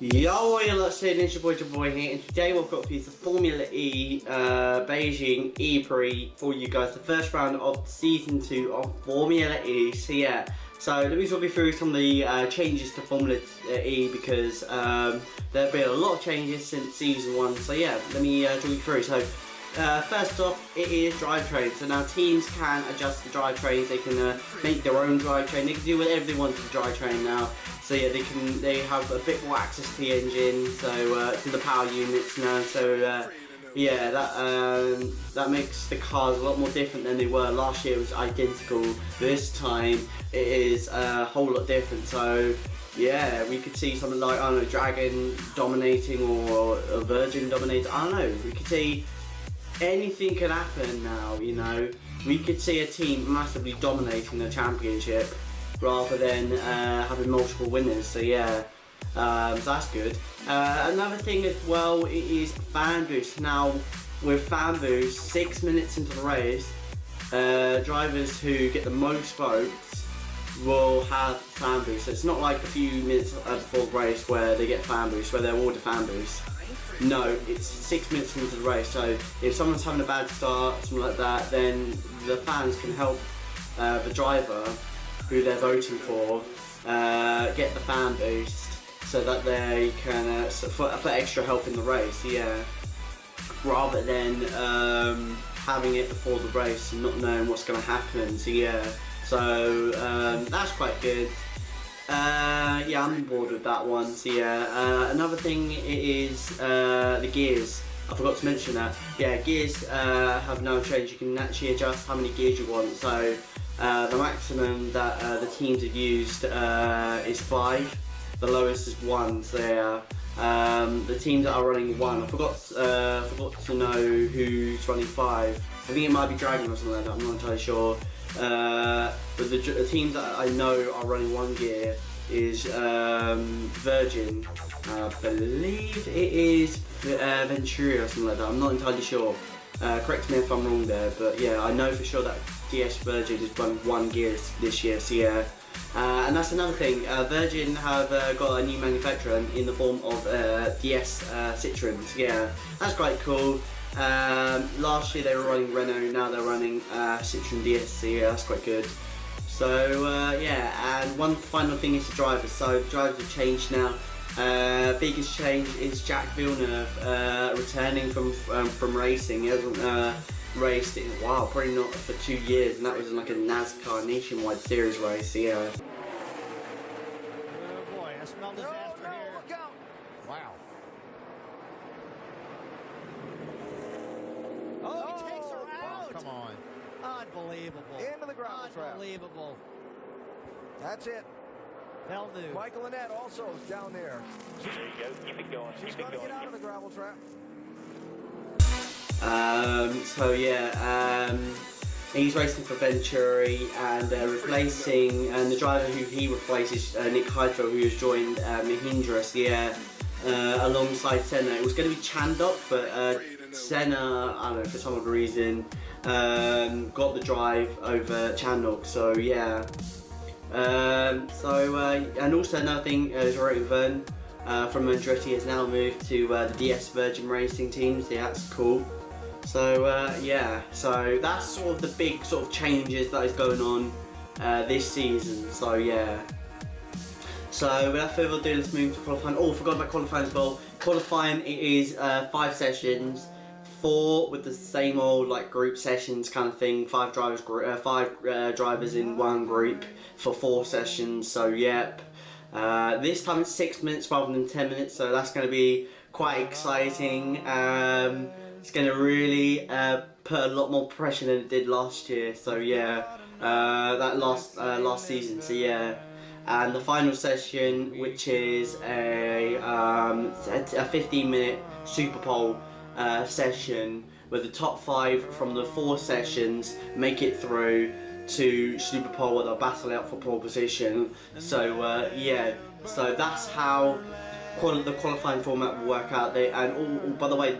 Yo, what you lot saying? It's your boy here, and today we've got for you the Formula E Beijing EPrix for you guys, the first round of season 2 of Formula E. So yeah, so let me talk you through some of the changes to Formula E because there have been a lot of changes since season 1. So yeah, let me talk you through. So first off, it is drivetrain. So now teams can adjust the drivetrains. They can make their own drivetrain. They can do whatever they want to the drivetrain now. So yeah, they have a bit more access to the engine, so to the power units now. So yeah, that makes the cars a lot more different than they were last year. It was identical. This time it is a whole lot different. So yeah, we could see something like, I don't know, Dragon dominating or a Virgin dominating. I don't know. We could see anything can happen now. You know, we could see a team massively dominating the championship, rather than having multiple winners. So yeah, so that's good. Another thing as well, it is fan boost. Now with fan boost, 6 minutes into the race, drivers who get the most votes will have fan boost. So it's not like a few minutes before the race where they get fan boost, where they're awarded fan boost. No, it's 6 minutes into the race. So if someone's having a bad start, something like that, then the fans can help the driver who they're voting for get the fan boost, so that they can for extra help in the race. Yeah, rather than having it before the race and not knowing what's going to happen. So yeah, so that's quite good. Yeah, I'm on board with that one. So yeah, another thing is the gears. I forgot to mention that. Yeah, gears have now changed. You can actually adjust how many gears you want. So the maximum that the teams have used is 5. The lowest is 1. So yeah, the teams that are running 1, I forgot to know who's running 5. I think it might be Dragon or something like that. I'm not entirely sure. But the teams that I know are running 1 gear is Virgin. I believe it is Ventura or something like that. I'm not entirely sure. Correct me if I'm wrong there, but yeah, I know for sure that DS Virgin has run 1 gear this year. So yeah, and that's another thing. Virgin have got a new manufacturer in the form of DS Citroën. So yeah, that's quite cool. Last year they were running Renault, now they're running Citroën DS. So yeah, that's quite good. So yeah, and one final thing is the drivers. So the drivers have changed now. Biggest change is Jack Villeneuve returning from racing. He hasn't raced in a while, probably not for 2 years, and that was in like a NASCAR nationwide series race. So, yeah. Oh boy, I smell disaster here. Look out! Wow. Oh, he takes her out. Come on. Unbelievable. Into the gravel trap. Unbelievable. That's it. Villeneuve. Michael Annette also down there. There you go. Keep it going. She's Keep going it to get going. out of the gravel trap. So yeah, he's racing for Venturi and replacing, and the driver who he replaces, Nick Heidfeld, who has joined Mahindra. So yeah, alongside Senna. It was going to be Chandok, but Senna, I don't know, for some other reason, got the drive over Chandok. So yeah. And also another thing is Rory Verne from Andretti has now moved to the DS Virgin Racing team. So yeah, that's cool. So yeah, so that's sort of the big sort of changes that is going on this season. So yeah. So without further ado, let's move to qualifying. Oh, I forgot about qualifying as well. Qualifying, it is 5 sessions. 4 with the same old like group sessions kind of thing. 5 drivers in 1 group for 4 sessions. So yep. This time it's 6 minutes rather than 10 minutes. So that's going to be quite exciting. It's going to really put a lot more pressure than it did last year. So yeah, that last season. So yeah. And the final session, which is a 15-minute Super Pole session, where the top 5 from the 4 sessions make it through to Super Pole, where they'll battle out for pole position. So yeah, so that's how the qualifying format will work out. By the way,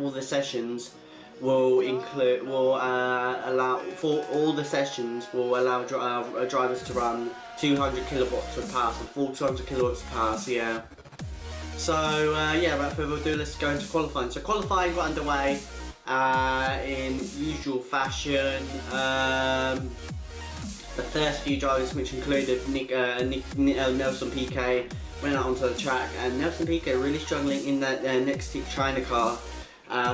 all the sessions will allow drivers to run 200 kilowatts of power, so full 200 kilowatts of power. So yeah. So yeah, without further ado, let's go into qualifying. So qualifying got underway in usual fashion. The first few drivers, which included Nelson Piquet, went out onto the track, and Nelson Piquet really struggling in that next to China car.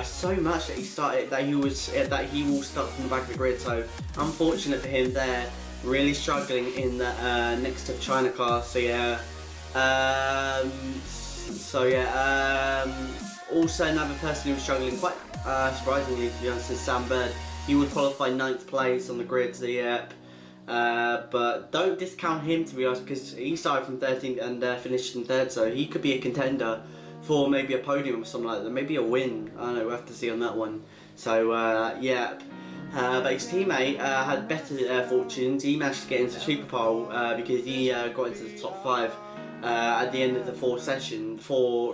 So much that he will start from the back of the grid. So unfortunate for him there, really struggling in the next to China car. So yeah. Also another person who was struggling quite surprisingly, to be honest, is Sam Bird. He would qualify 9th place on the grid. So yeah. But don't discount him, to be honest, because he started from 13th and finished in 3rd, so he could be a contender for maybe a podium or something like that, maybe a win. I don't know, we'll have to see on that one. So yeah, but his teammate had better fortunes. He managed to get into Super Pole because he got into the top 5 at the end of the 4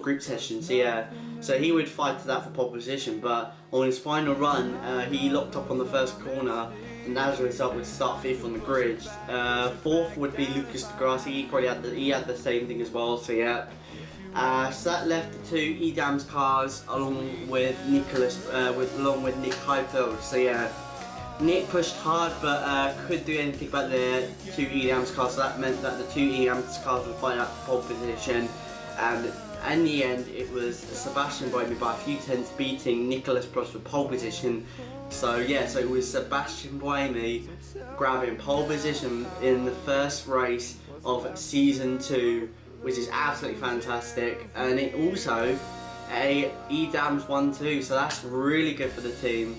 group sessions. Yeah, so he would fight to that for pole position, but on his final run, he locked up on the first corner, and as a result would start 5th on the grid. 4th would be Lucas de Grassi. He had the same thing as well. So yeah. So that left the 2 Edam's cars along with Nick Heidfeld. So yeah, Nick pushed hard but couldn't do anything about the 2 Edam's cars. So that meant that the 2 Edam's cars would fight out the pole position, and in the end it was Sebastian Buemi by a few tenths beating Nicolas Prost for pole position. So yeah, so it was Sebastian Buemi grabbing pole position in the first race of season 2, which is absolutely fantastic, and it also a Edams 1-2, so that's really good for the team.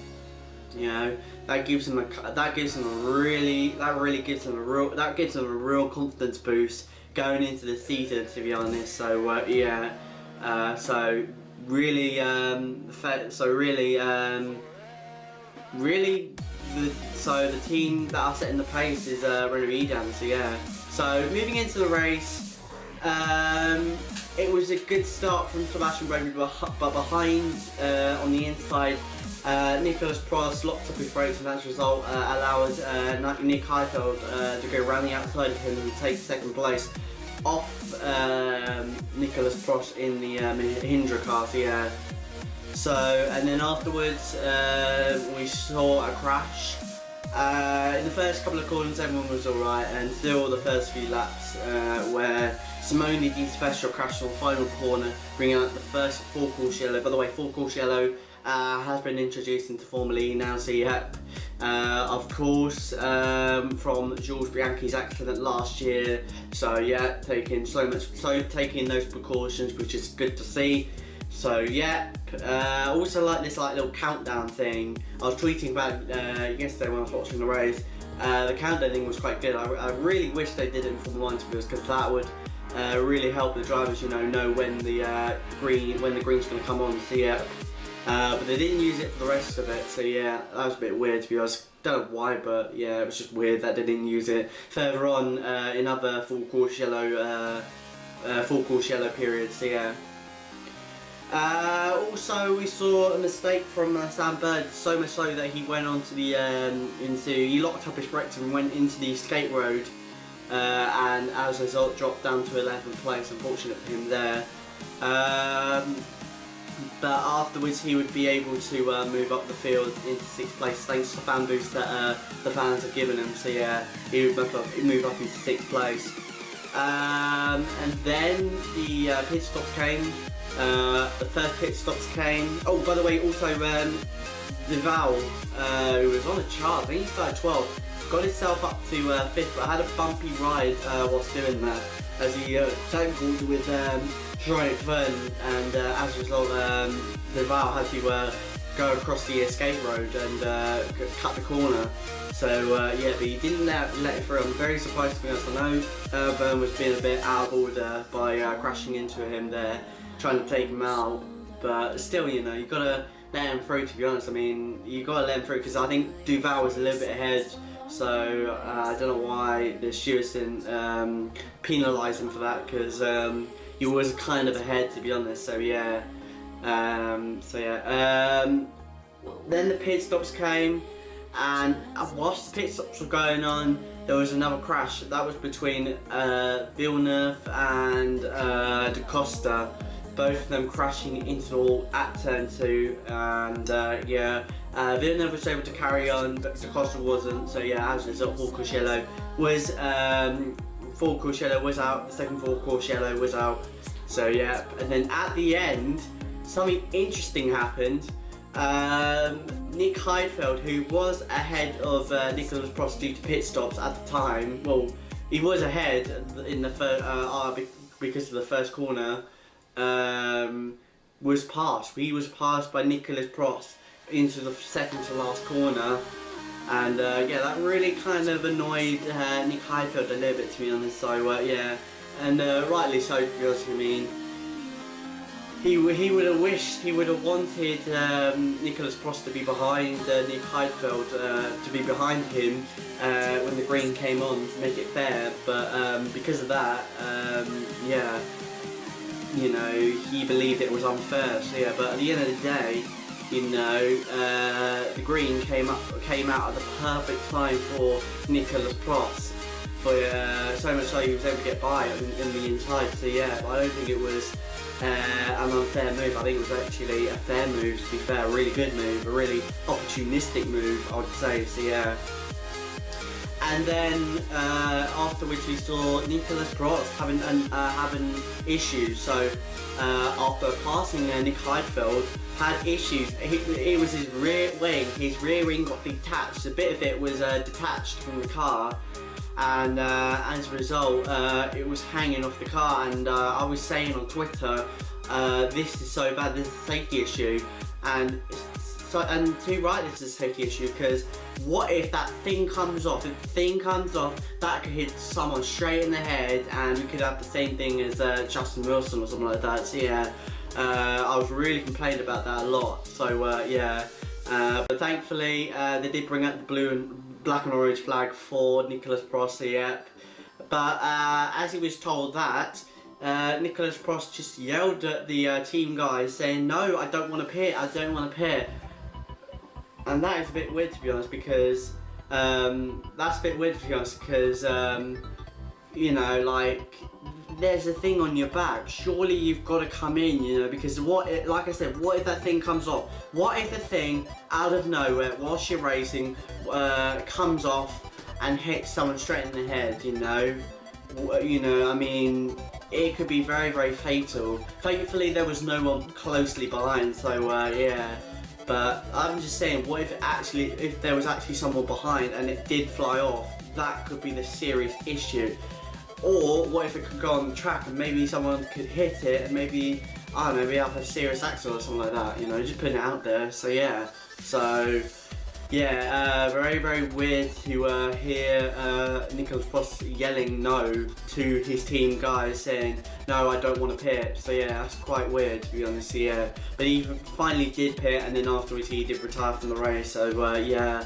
You know, that gives them a real confidence boost going into the season, to be honest. So yeah, so the team that are setting the pace is Renault Edam. So yeah, so moving into the race, it was a good start from Sebastian Buemi, but behind on the inside, Nicolas Prost locked up his brakes, and as a result allowed Nick Heidfeld to go around the outside of him and take 2nd place off Nicolas Prost in the Mahindra car. So yeah. So, and then afterwards we saw a crash. In the first couple of corners everyone was alright, until the first few laps where Simone Di Stefano crashed on the final corner, bringing out the first 4-course yellow. By the way, 4-course yellow has been introduced into Formula E now, so yeah, of course, from Jules Bianchi's accident last year. So yeah, taking those precautions, which is good to see. So yeah, also like this little countdown thing. I was tweeting about yesterday when I was watching the race. The countdown thing was quite good. I really wish they did it in Formula 1, because that would really help the drivers, know when the green's going to come on. So yeah, but they didn't use it for the rest of it. So yeah, that was a bit weird, to be honest. Don't know why, but yeah, it was just weird that they didn't use it further on in other full course yellow periods. So yeah. Also, we saw a mistake from Sam Bird, so much so that he went onto the he locked up his brakes and went into the escape road, and as a result dropped down to 11th place. Unfortunate for him there. But afterwards he would be able to move up the field into 6th place thanks to the fan boost that the fans have given him. So yeah, he would move up into 6th place. And then the pit stops came. The first pit stops came. Oh, by the way, also Duval, who was on a chart, I think he started 12th, got himself up to 5th, but had a bumpy ride whilst doing that, as he tangled with Troy Fern, and as a result, Duval had to go across the escape road and cut the corner. So yeah, but he didn't let it through. I'm very surprised, to be honest. I know Verne was being a bit out of order by crashing into him there, trying to take him out, but still, you gotta let him through, to be honest. I mean, you gotta let him through, because I think Duval was a little bit ahead, so I don't know why the stewards didn't penalise him for that, because he was kind of ahead, to be honest. So yeah, then the pit stops came, and whilst the pit stops were going on, there was another crash. That was between Villeneuve and Da Costa. both of them crashing into the wall at turn 2, and Villeneuve was able to carry on, but Costa wasn't. So yeah, as a result, Paul Courchello was out. The second Paul Courchello was out. So yeah, and then at the end, something interesting happened. Nick Heidfeld, who was ahead of Nicolas Prost due to pit stops at the time, well, he was ahead in the because of the first corner, was passed. He was passed by Nicolas Prost into the second to last corner, and yeah, that really kind of annoyed Nick Heidfeld a little bit, to be honest. So yeah, and rightly so, to be honest. I mean, he would have wished, he would have wanted Nicolas Prost to be behind Nick Heidfeld, to be behind him when the green came on, to make it fair, but because of that, yeah, you know, he believed it was unfair. So yeah, but at the end of the day, you know, the green came out at the perfect time for Nicolas Prost. So much so he was able to get by in the inside. So yeah, but I don't think it was an unfair move. I think it was actually a fair move, to be fair, a really good move, a really opportunistic move, I would say. So yeah. And then afterwards we saw Nicolas Prost having issues. So after passing Nick Heidfeld, had issues. It was his rear wing got detached. A bit of it was detached from the car, and as a result, it was hanging off the car. And I was saying on Twitter, this is so bad. This is a safety issue, and to right, this is a safety issue, because what if that thing comes off? If the thing comes off, that could hit someone straight in the head, and we could have the same thing as Justin Wilson or something like that. So yeah, I was really complaining about that a lot. So yeah, but thankfully they did bring out the black and orange flag for Nicolas Prost. Yeah, but as he was told that, Nicolas Prost just yelled at the team guys saying, "No, I don't want to pit. I don't want to pit." And that is a bit weird, to be honest, because you know, like, there's a thing on your back. Surely you've got to come in, you know, because like I said, what if that thing comes off? What if the thing out of nowhere, whilst you're racing, comes off and hits someone straight in the head? You know, I mean, it could be very, very fatal. Thankfully, there was no one closely behind, so yeah. But I'm just saying, what if there was actually someone behind and it did fly off? That could be the serious issue. Or what if it could go on the track and maybe someone could hit it and maybe, I don't know, we have a serious accident or something like that, you know, just putting it out there. So yeah, yeah, very, very weird to hear Nicolas Prost yelling no to his team guys, saying, "No, I don't want to pit." So yeah, that's quite weird, to be honest. Yeah, but he finally did pit, and then afterwards he did retire from the race. So yeah,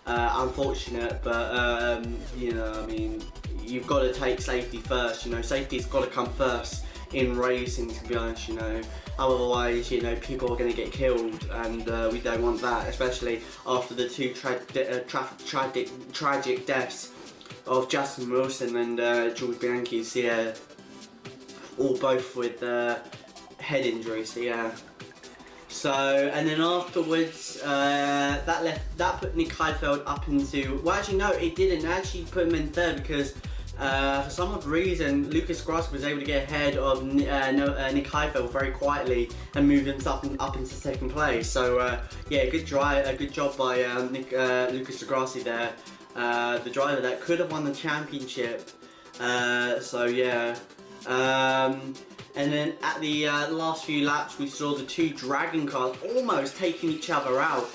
unfortunate, but you know, I mean, you've got to take safety first. You know, safety's got to come first in racing, to be honest. You know, otherwise, you know, people are going to get killed, and we don't want that, especially after the two tragic deaths of Justin Wilson and George Bianchi. So yeah, all both with head injuries. So yeah. So, and then afterwards, that put Nick Heidfeld up into, well, actually no, it didn't. It actually put him in third, because for some odd reason, Lucas Grassi was able to get ahead of Nick Heidfeld very quietly and move himself up into second place. So yeah, good job by Lucas Grassi there, the driver that could have won the championship. So yeah. And then at the last few laps, we saw the two Dragon cars almost taking each other out.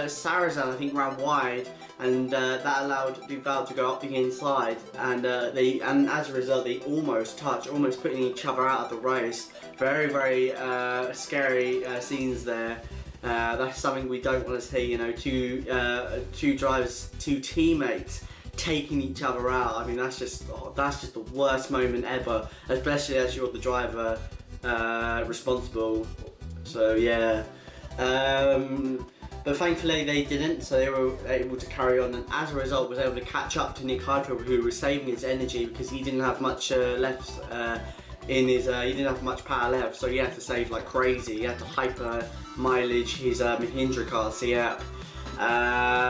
Sarrazin, I think, ran wide, and that allowed Duval to go up the inside, and as a result, they almost putting each other out of the race. Very, very scary scenes there. That's something we don't want to see. You know, two drivers, two teammates taking each other out. I mean, that's just the worst moment ever, especially as you're the driver responsible. So yeah, but thankfully they didn't, so they were able to carry on, and as a result was able to catch up to Nick Heidfeld, who was saving his energy because he didn't have much left in his, he didn't have much power left, so he had to save like crazy. He had to hyper mileage his Mahindra car, so yeah.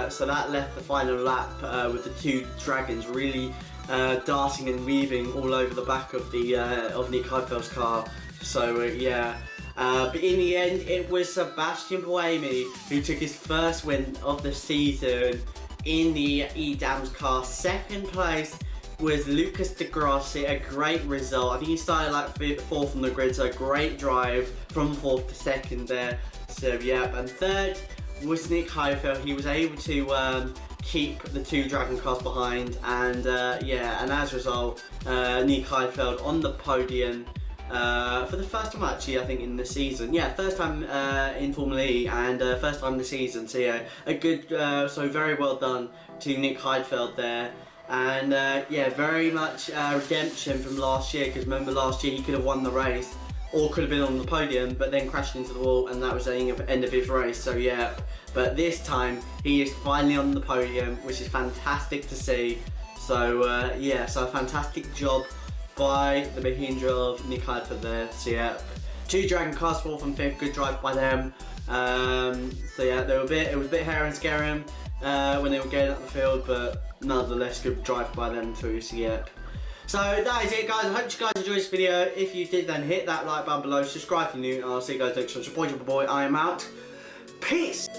So that left the final lap with the two dragons really darting and weaving all over the back of the of Nick Heidfeld's car. So yeah. But in the end, it was Sebastian Buemi who took his first win of the season in the E-Dams car. Second place was Lucas de Grassi, a great result. I think he started like fourth on the grid, so a great drive from fourth to second there. So yeah, and third was Nick Heidfeld. He was able to keep the two Dragon cars behind, and yeah, and as a result, Nick Heidfeld on the podium for the first time actually, I think, in the season. Yeah, first time in Formula E and first time in the season. So yeah, a good, so very well done to Nick Heidfeld there. And yeah, very much redemption from last year, because remember last year he could have won the race or could have been on the podium, but then crashed into the wall, and that was the end of his race. So yeah, but this time he is finally on the podium, which is fantastic to see. So yeah, so a fantastic job by the Mahindra of Nick Heidfeld there. So yeah, two Dragon cars, fourth and fifth, good drive by them. So yeah, they were it was a bit hair and scaring when they were getting up the field, but nonetheless good drive by them too. So yeah. So that is it, guys. I hope you guys enjoyed this video. If you did, then hit that like button below, subscribe if you're new, and I'll see you guys next time. Support your boy, I am out. Peace!